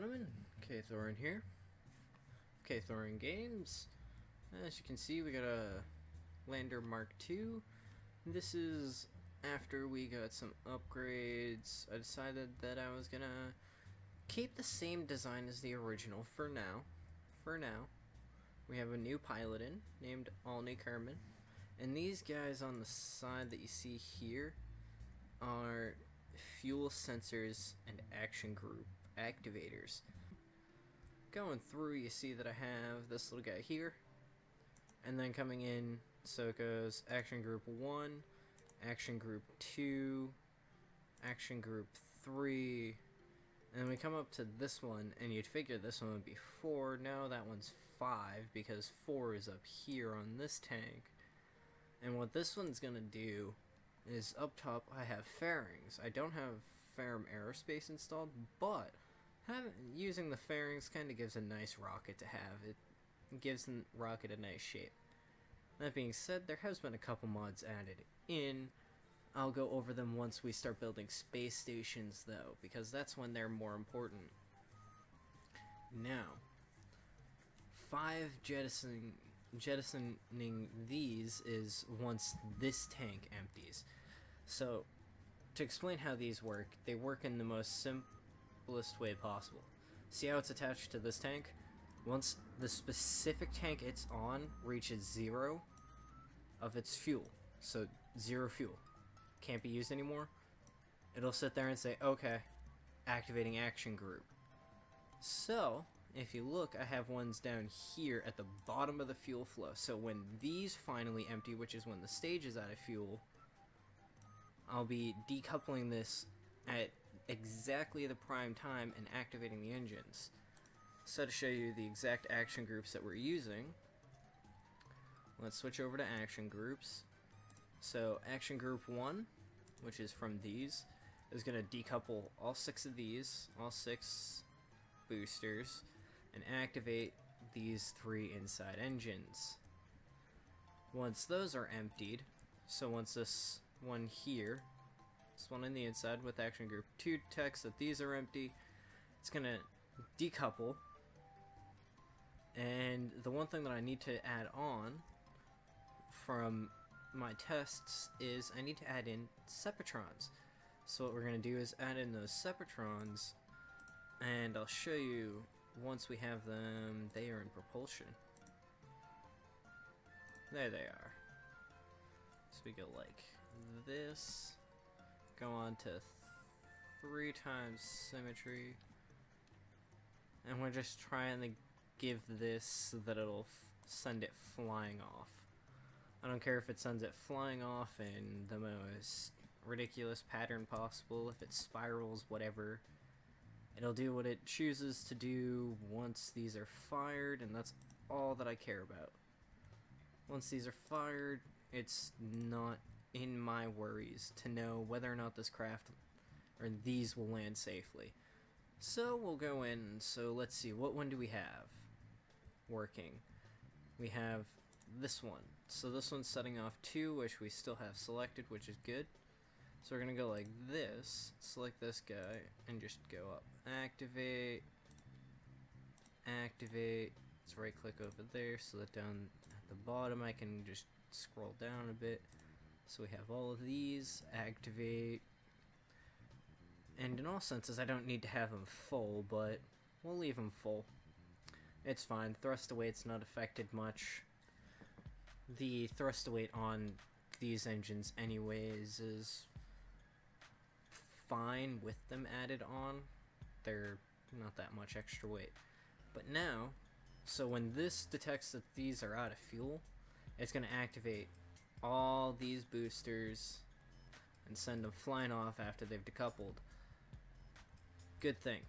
gentlemen, Kaethorin here, Kaethorin Games. As you can see, we got a Lander Mark II. This is after we got some upgrades. I decided that I was gonna keep the same design as the original for now. We have a new pilot in, named Alni Kerman. And these guys on the side that you see here are fuel sensors and action group activators. Going through, you see that I have this little guy here, and then coming in, so it goes action group 1, action group 2, action group 3, and we come up to this one, and you'd figure this one would be 4. No, that one's 5, because 4 is up here on this tank. And what this one's gonna do is, up top I have fairings. I don't have Ferrum Aerospace installed, but using the fairings kind of gives a nice rocket to have. It gives the rocket a nice shape. That being said, there has been a couple mods added in. I'll go over them once we start building space stations though, because that's when they're more important. Now, 5 jettisoning these is once this tank empties. So, to explain how these work, they work in the most simplest way possible. See how it's attached to this tank? Once the specific tank it's on reaches 0 of its fuel, so 0 fuel, can't be used anymore, it'll sit there and say, okay, activating action group. So, if you look, I have ones down here at the bottom of the fuel flow. So when these finally empty, which is when the stage is out of fuel, I'll be decoupling this at exactly the prime time and activating the engines. So to show you the exact action groups that we're using, let's switch over to action groups. So action group 1, which is from these, is going to decouple all 6 of these, all 6 boosters, and activate these 3 inside engines. Once those are emptied, so once this one here, this one on the inside with action group 2 detects that these are empty, it's gonna decouple. And the one thing that I need to add on from my tests is I need to add in Separatrons. So what we're gonna do is add in those Separatrons, and I'll show you once we have them. They are in propulsion. There they are. So we go like this, go on to 3 times symmetry, and we're just trying to give this so that it'll send it flying off. I don't care if it sends it flying off in the most ridiculous pattern possible, if it spirals, whatever. It'll do what it chooses to do once these are fired, and that's all that I care about. Once these are fired, it's not in my worries to know whether or not this craft or these will land safely. So we'll go in. So let's see, what one do we have working? We have this one. So this one's setting off 2, which we still have selected, which is good. So we're gonna go like this, select this guy, and just go up. Activate, activate. Let's right click over there so that down at the bottom I can just scroll down a bit. So we have all of these, activate. And in all senses I don't need to have them full, but we'll leave them full. It's fine. Thrust weight's not affected much. The thrust weight on these engines anyways is fine with them added on. They're not that much extra weight. But now, so when this detects that these are out of fuel, it's going to activate all these boosters and send them flying off after they've decoupled. Good thing.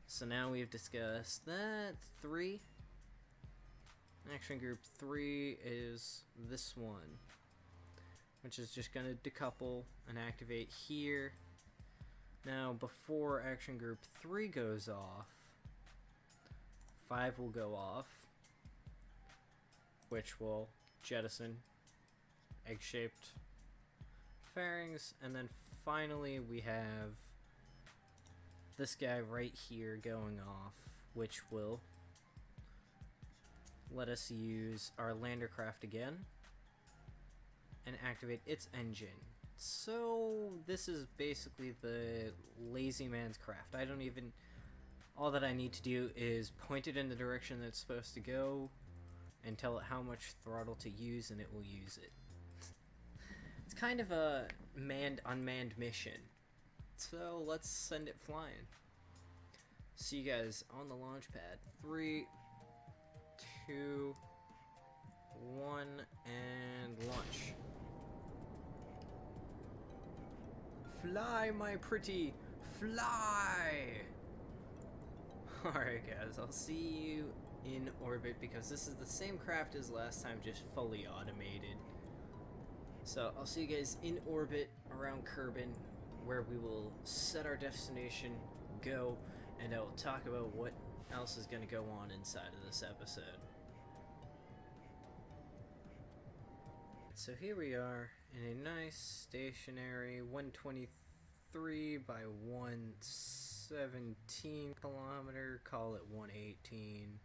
So now we've discussed that. 3. Action group 3 is this one, which is just going to decouple and activate here. Now, before action group 3 goes off, 5 will go off, which will jettison egg-shaped fairings, and then finally we have this guy right here going off, which will let us use our lander craft again and activate its engine. So this is basically the lazy man's craft. I don't even... All that I need to do is point it in the direction that it's supposed to go and tell it how much throttle to use, and it will use it. It's kind of a manned-unmanned mission. So let's send it flying. See you guys on the launch pad. 3, 2, 1, and launch. Fly, my pretty, fly! Alright guys, I'll see you in orbit because this is the same craft as last time, just fully automated. So I'll see you guys in orbit around Kerbin, where we will set our destination, go, and I will talk about what else is going to go on inside of this episode. So here we are in a nice stationary 123 by 117 kilometer, call it 118.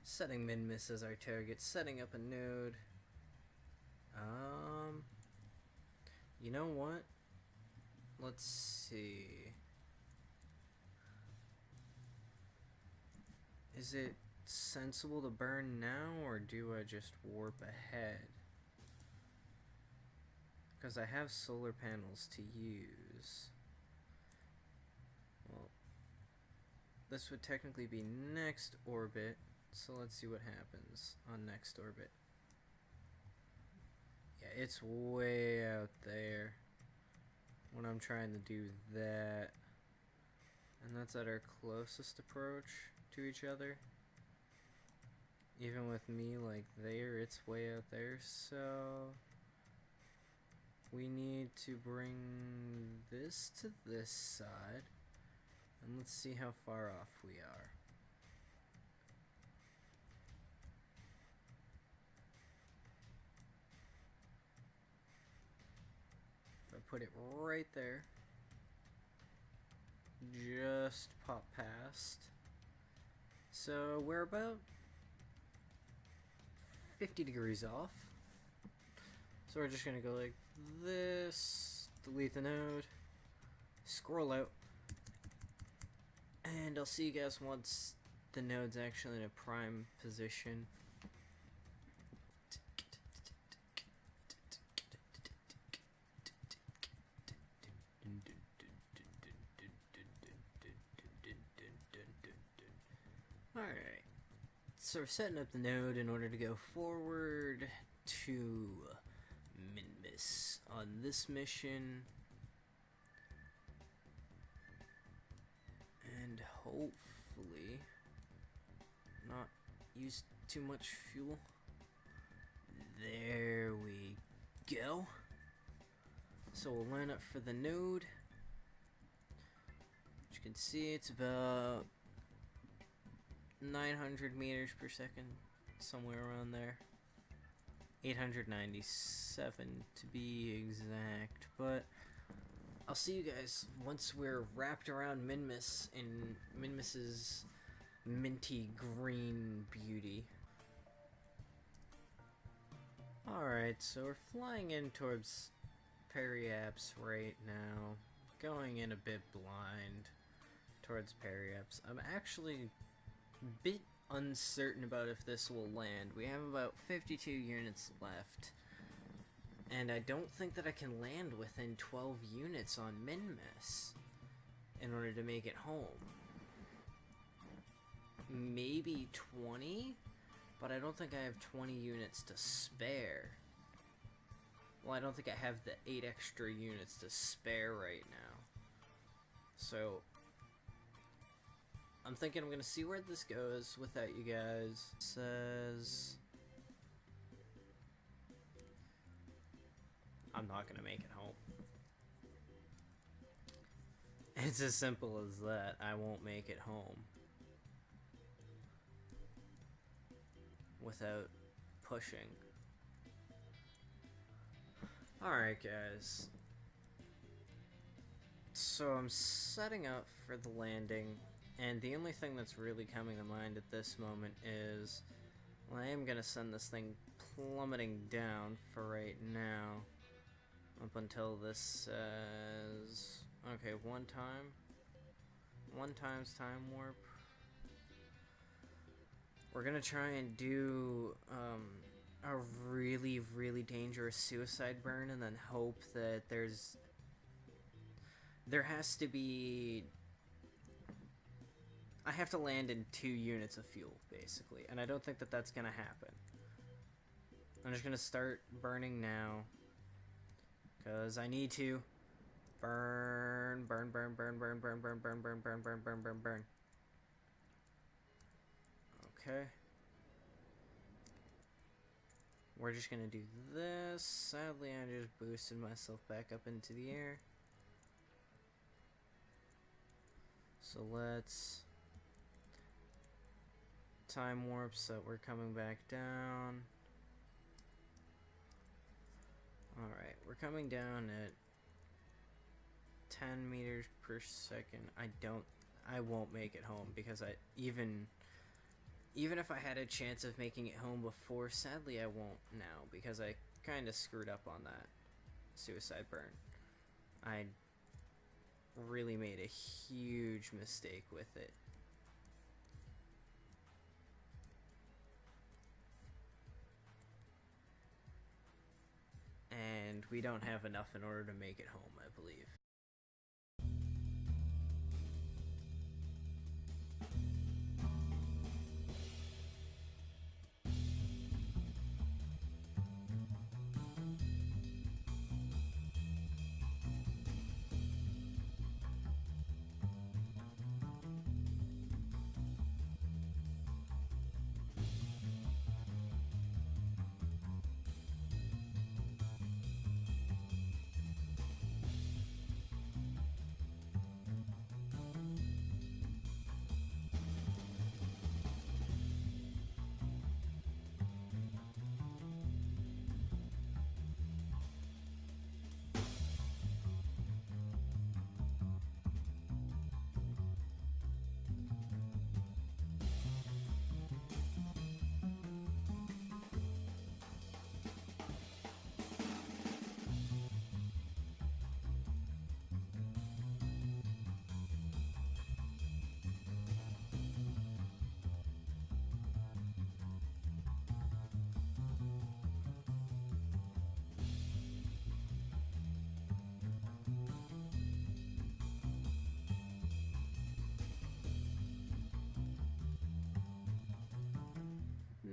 Setting Minmus as our target, setting up a node. You know what? Let's see. Is it sensible to burn now, or do I just warp ahead? Because I have solar panels to use. Well, this would technically be next orbit, so let's see what happens on next orbit. Yeah, it's way out there when I'm trying to do that. And that's at our closest approach to each other. Even with me like there, it's way out there, so we need to bring this to this side, and let's see how far off we are. If I put it right there, just pop past. So we're about 50 degrees off. So we're just gonna go like this, delete the node, scroll out, and I'll see you guys once the node's actually in a prime position. Alright, so we're setting up the node in order to go forward to Minmus on this mission, and hopefully not use too much fuel. There we go. So we'll line up for the node. As you can see, it's about 900 meters per second, somewhere around there. 897 to be exact, but I'll see you guys once we're wrapped around Minmus in Minmus's minty green beauty. Alright, so we're flying in towards Periaps right now, going in a bit blind towards Periaps. I'm actually a bit uncertain about if this will land. We have about 52 units left, and I don't think that I can land within 12 units on Minmus in order to make it home. Maybe 20, but I don't think I have 20 units to spare. Well, I don't think I have the 8 extra units to spare right now. So I'm thinking I'm gonna see where this goes without you guys. It says I'm not gonna make it home. It's as simple as that. I won't make it home without pushing. Alright guys, So I'm setting up for the landing, and the only thing that's really coming to mind at this moment is, well, I am going to send this thing plummeting down for right now, up until this says, okay, one time's time warp. We're going to try and do a really, really dangerous suicide burn, and then hope that there has to be... I have to land in 2 units of fuel, basically, and I don't think that that's gonna happen. I'm just gonna start burning now, because I need to. Burn, burn, burn, burn, burn, burn, burn, burn, burn, burn, burn, burn, burn, burn. Okay. We're just gonna do this. Sadly, I just boosted myself back up into the air. So let's time warp so we're coming back down. Alright, we're coming down at 10 meters per second. I won't make it home because even if I had a chance of making it home before, sadly I won't now because I kind of screwed up on that suicide burn. I really made a huge mistake with it. And we don't have enough in order to make it home, I believe.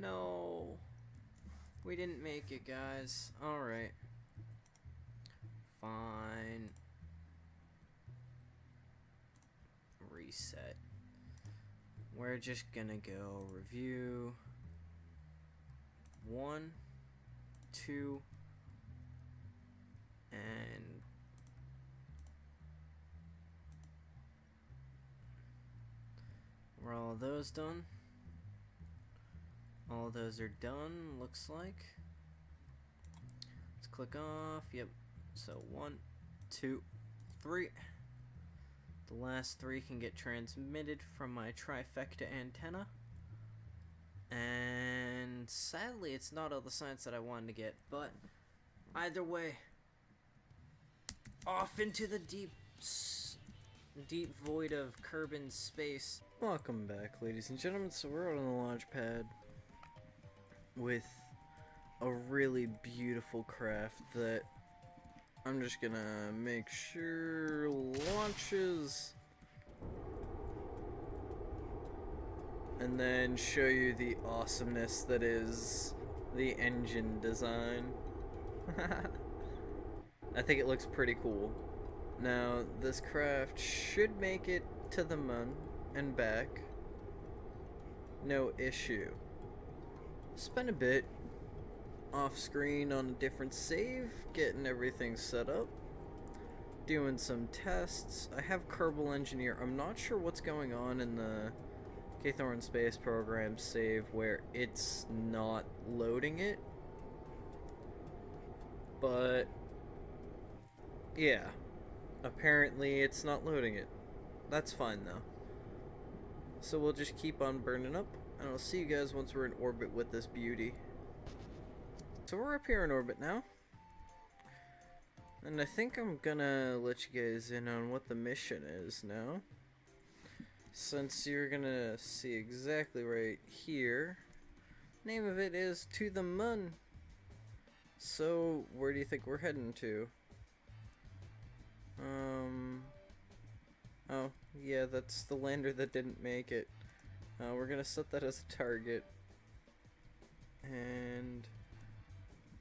No, we didn't make it, guys. Alright. Fine. Reset. We're just gonna go review 1, 2, and we're all of those done. All of those are done, looks like. Let's click off. Yep. So 1, 2, 3. The last 3 can get transmitted from my trifecta antenna. And sadly, it's not all the science that I wanted to get, but either way, off into the deep void of Kerbin space. Welcome back, ladies and gentlemen. So we're out on the launch pad with a really beautiful craft that I'm just gonna make sure launches and then show you the awesomeness that is the engine design. I think it looks pretty cool. Now, this craft should make it to the moon and back, no issue. Spent a bit off screen on a different save, getting everything set up, doing some tests. I have Kerbal Engineer. I'm not sure what's going on in the Kaethorin Space Program save where it's not loading it, but yeah, Apparently it's not loading it. That's fine though. So we'll just keep on burning up, and I'll see you guys once we're in orbit with this beauty. So we're up here in orbit now. And I think I'm gonna let you guys in on what the mission is now. Since you're gonna see exactly right here. Name of it is To the Moon. So, where do you think we're heading to? Oh, yeah, that's the lander that didn't make it. We're gonna set that as a target. And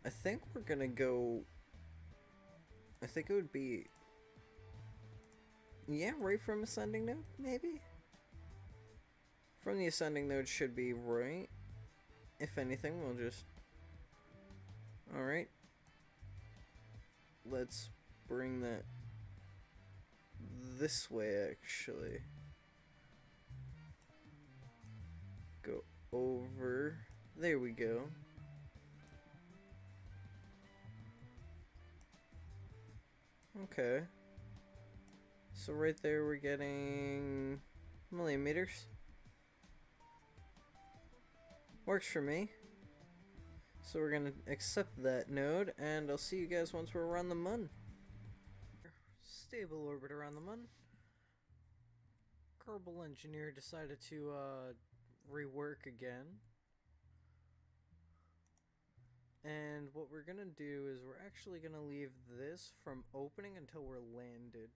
I think we're gonna go... I think it would be... Yeah, right from ascending node, maybe? From the ascending node should be right. If anything, we'll just... Alright. Let's bring that this way, actually. Go over. There we go. Okay. So right there we're getting millimeters. Works for me. So we're gonna accept that node, and I'll see you guys once we're around the Moon. Stable orbit around the Moon. Kerbal Engineer decided to rework again. And what we're gonna do is we're actually gonna leave this from opening until we're landed.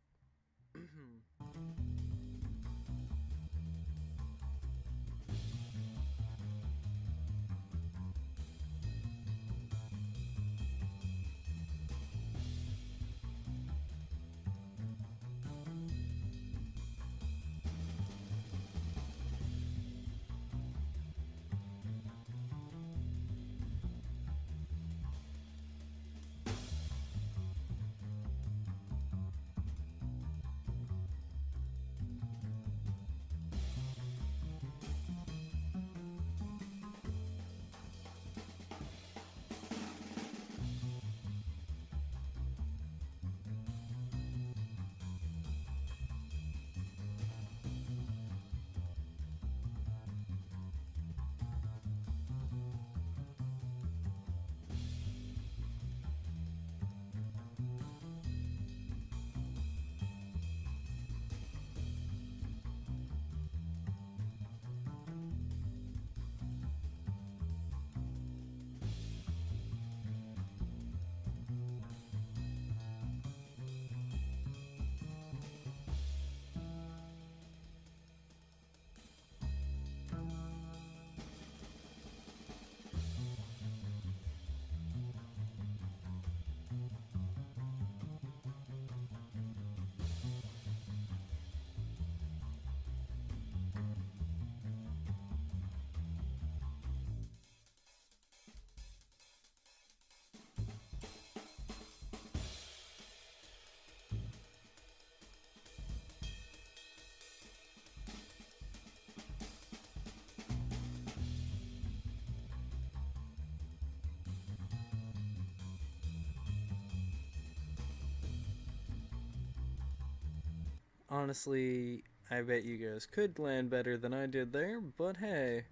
Honestly, I bet you guys could land better than I did there, but hey,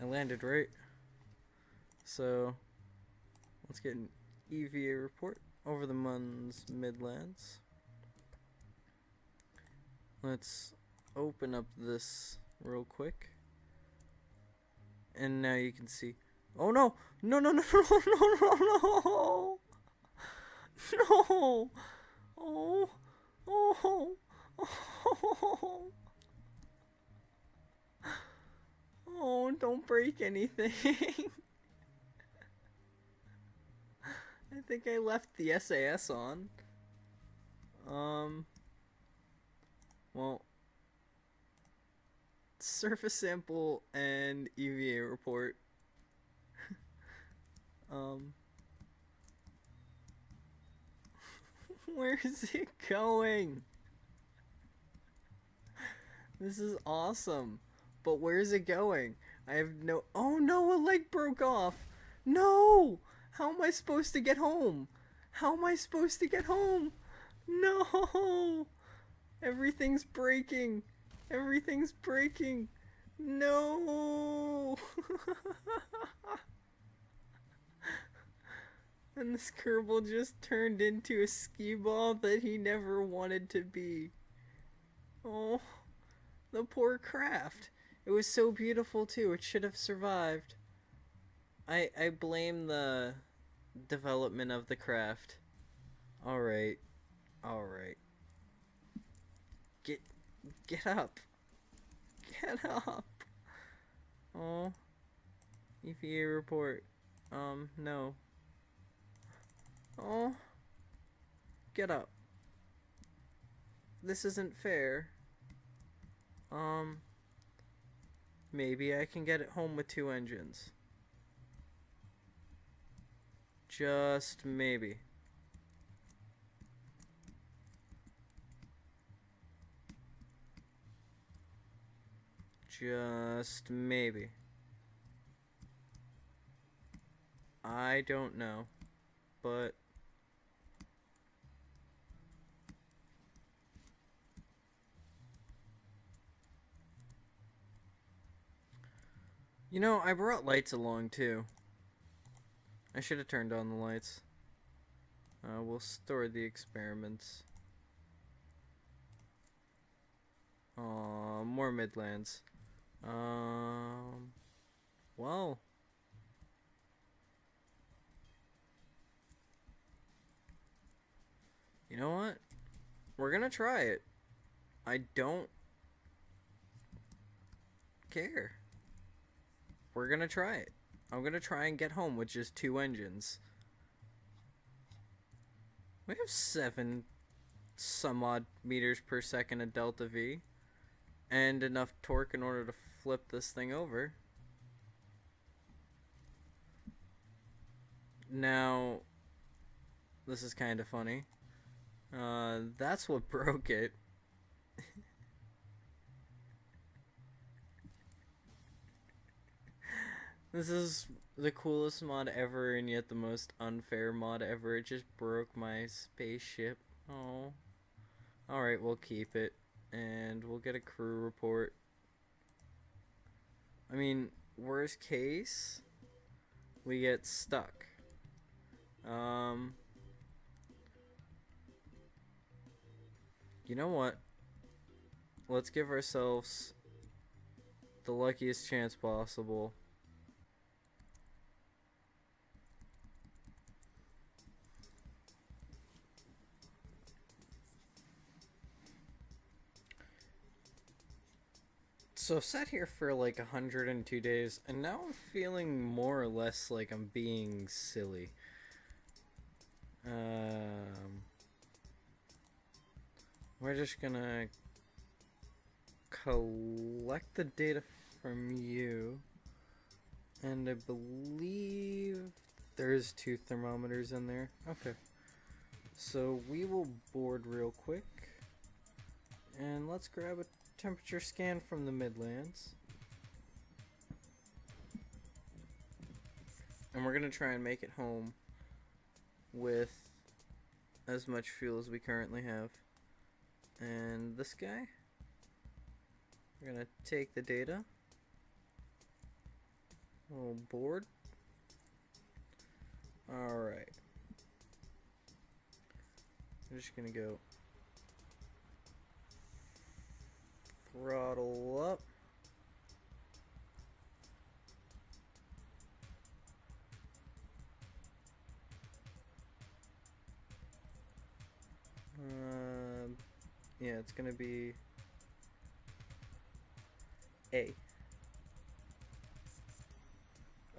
I landed right. So, let's get an EVA report over the Mun's Midlands. Let's open up this real quick. And now you can see. Oh no! No, no, no, no, no, no, no! No! Oh! Oh! Oh! Oh, don't break anything. I think I left the SAS on. Well, surface sample and EVA report. Where is it going? This is awesome. But where is it going? I have no... Oh no, a leg broke off. No! How am I supposed to get home? How am I supposed to get home? No! Everything's breaking! Everything's breaking! No! And this Kerbal just turned into a skee ball that he never wanted to be. Oh, the poor craft. It was so beautiful too. It should have survived. I blame the development of the craft. Alright. Alright. Get up. Get up. Oh. EPA report. No. Oh. Get up. This isn't fair. Maybe I can get it home with 2 engines. Just maybe. Just maybe. I don't know, but you know, I brought lights along too. I should have turned on the lights. We'll store the experiments. More Midlands. Well. You know what? We're gonna try it. I don't care. We're gonna try it. I'm gonna try and get home with just 2 engines. We have 7 some odd meters per second of delta V. And enough torque in order to flip this thing over. Now, this is kind of funny. That's what broke it. This is the coolest mod ever and yet the most unfair mod ever. It just broke my spaceship. Oh. Alright, we'll keep it. And we'll get a crew report. I mean, worst case, we get stuck. You know what? Let's give ourselves the luckiest chance possible. So I've sat here for like 102 days, and now I'm feeling more or less like I'm being silly. We're just gonna collect the data from you, and I believe there's 2 thermometers in there. Okay. So we will board real quick, and let's grab a temperature scan from the Midlands. And we're gonna try and make it home with as much fuel as we currently have. And this guy, we're gonna take the data. We'll board. Alright. I'm just gonna go throttle up. Yeah, it's gonna be A.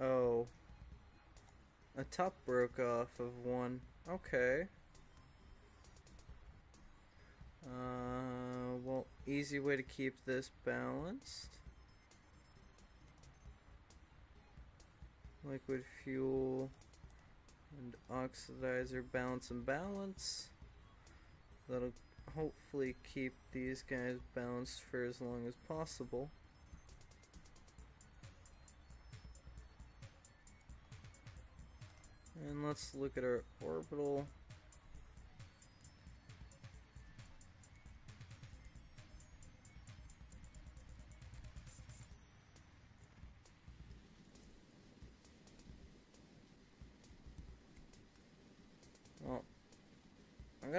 Oh. A top broke off of 1. Okay. Well, easy way to keep this balanced. Liquid fuel and oxidizer balance and balance. That'll hopefully keep these guys balanced for as long as possible. And let's look at our orbital.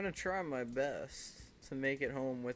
gonna try my best to make it home with.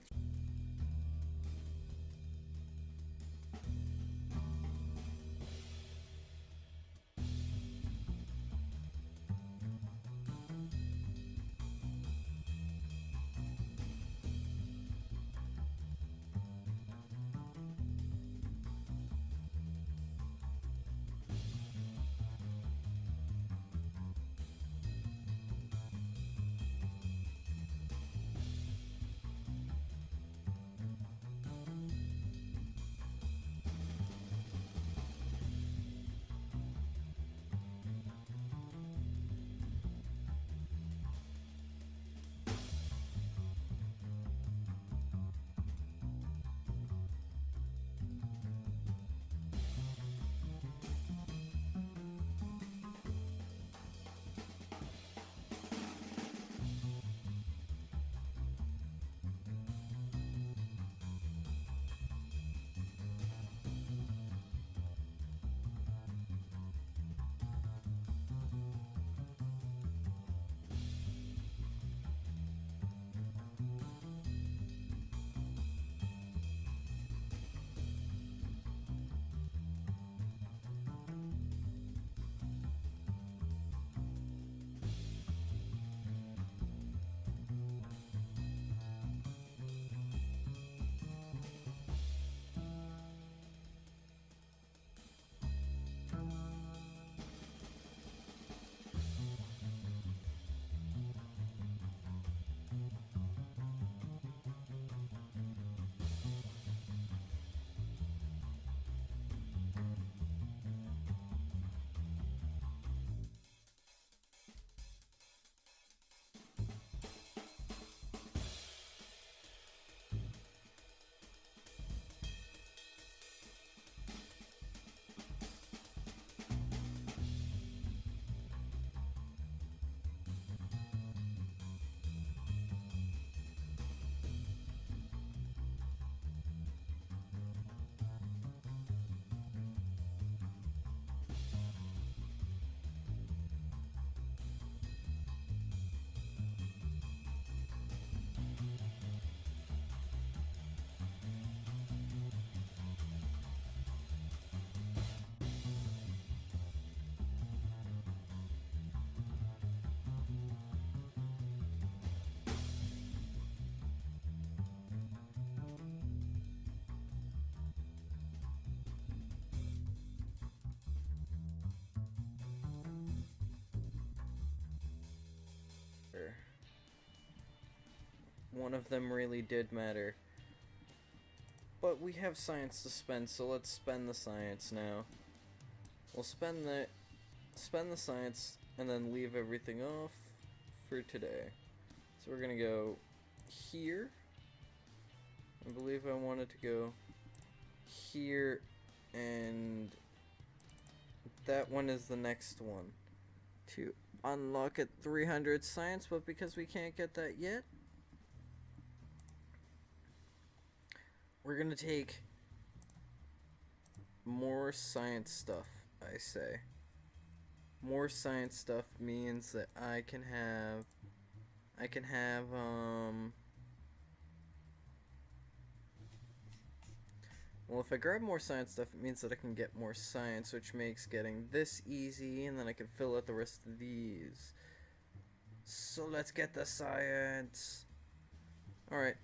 One of them really did matter. But we have science to spend, so let's spend the science now. We'll spend the science and then leave everything off for today. So we're gonna go here. I believe I wanted to go here, and that one is the next one to unlock at 300 science, but because we can't get that yet, we're gonna take more science stuff, I say. More science stuff means that I can have, well, if I grab more science stuff, it means that I can get more science, which makes getting this easy, and then I can fill out the rest of these. So let's get the science. Alright,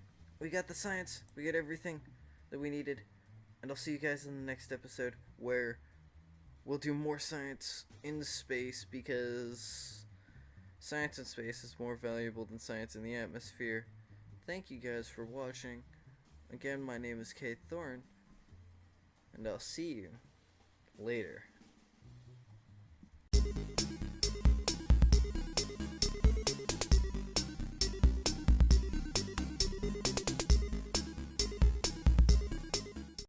we got the science, we got everything that we needed, and I'll see you guys in the next episode, where we'll do more science in space, because science in space is more valuable than science in the atmosphere. Thank you guys for watching. Again, my name is Kaethorin, and I'll see you later.